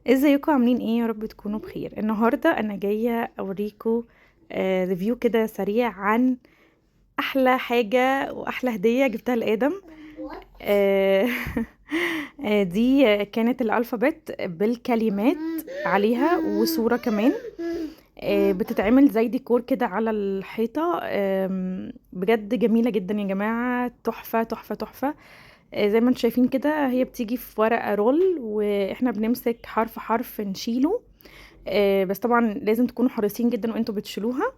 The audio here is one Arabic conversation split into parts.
ازيكم عاملين ايه؟ يا رب تكونوا بخير. النهارده انا جايه اوريكم ريفيو كده سريع عن احلى حاجه واحلى هديه جبتها لادم. آه، دي كانت الالفابت بالكلمات عليها وصوره كمان. بتتعمل زي ديكور كده على الحيطه. بجد جميله جدا يا جماعه، تحفه تحفه تحفه. زي ما انتم شايفين كده، هي بتيجي في ورقه رول واحنا بنمسك حرف حرف نشيله. بس طبعا لازم تكونوا حريصين جدا وانتوا بتشيلوها،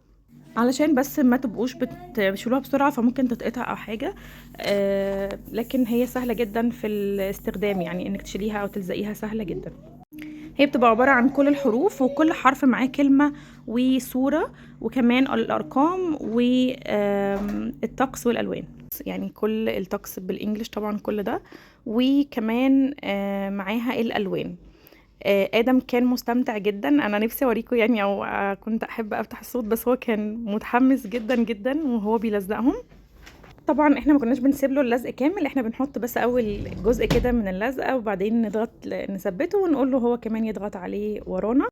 علشان بس ما تبقوش بتشيلوها بسرعة فممكن تتقطع او حاجة. لكن هي سهلة جدا في الاستخدام، يعني انك تشيليها او تلزقيها سهلة جدا. هي بتبقى عبارة عن كل الحروف وكل حرف معاه كلمة وصورة، وكمان الارقام والطقس والالوان. يعني كل الطقس بالانجلش طبعا كل ده، وكمان معاها الالوان. ادم كان مستمتع جدا. انا نفسي اوريكم يعني، او كنت احب افتح الصوت، بس هو كان متحمس جدا جدا وهو بيلزقهم. طبعا احنا ما كناش بنسيب له اللزق كامل، احنا بنحط بس اول جزء كده من اللزقه وبعدين نضغط نثبته ونقول له هو كمان يضغط عليه ورانا.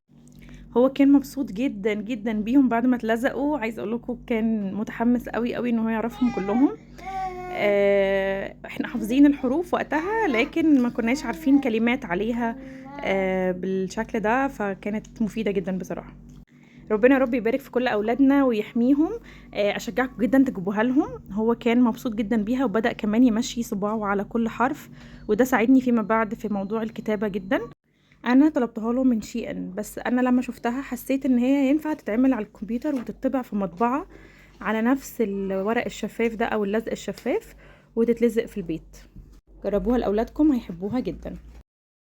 هو كان مبسوط جدا جدا بيهم بعد ما اتلزقوا. عايز اقول لكم كان متحمس قوي قوي ان هو يعرفهم كلهم. احنا حافظين الحروف وقتها لكن ما كناش عارفين كلمات عليها بالشكل ده، فكانت مفيدة جدا بصراحة. ربنا يا رب يبارك في كل اولادنا ويحميهم. اشجعكم جدا تجيبوها لهم. هو كان مبسوط جدا بيها وبدأ كمان يمشي صباعه على كل حرف، وده ساعدني فيما بعد في موضوع الكتابة جدا. انا طلبتها له من شي ان، بس انا لما شفتها حسيت ان هي ينفع تتعمل على الكمبيوتر وتطبع في مطبعة على نفس الورق الشفاف ده او اللزق الشفاف، وتتلزق في البيت. جربوها لاولادكم هيحبوها جدا.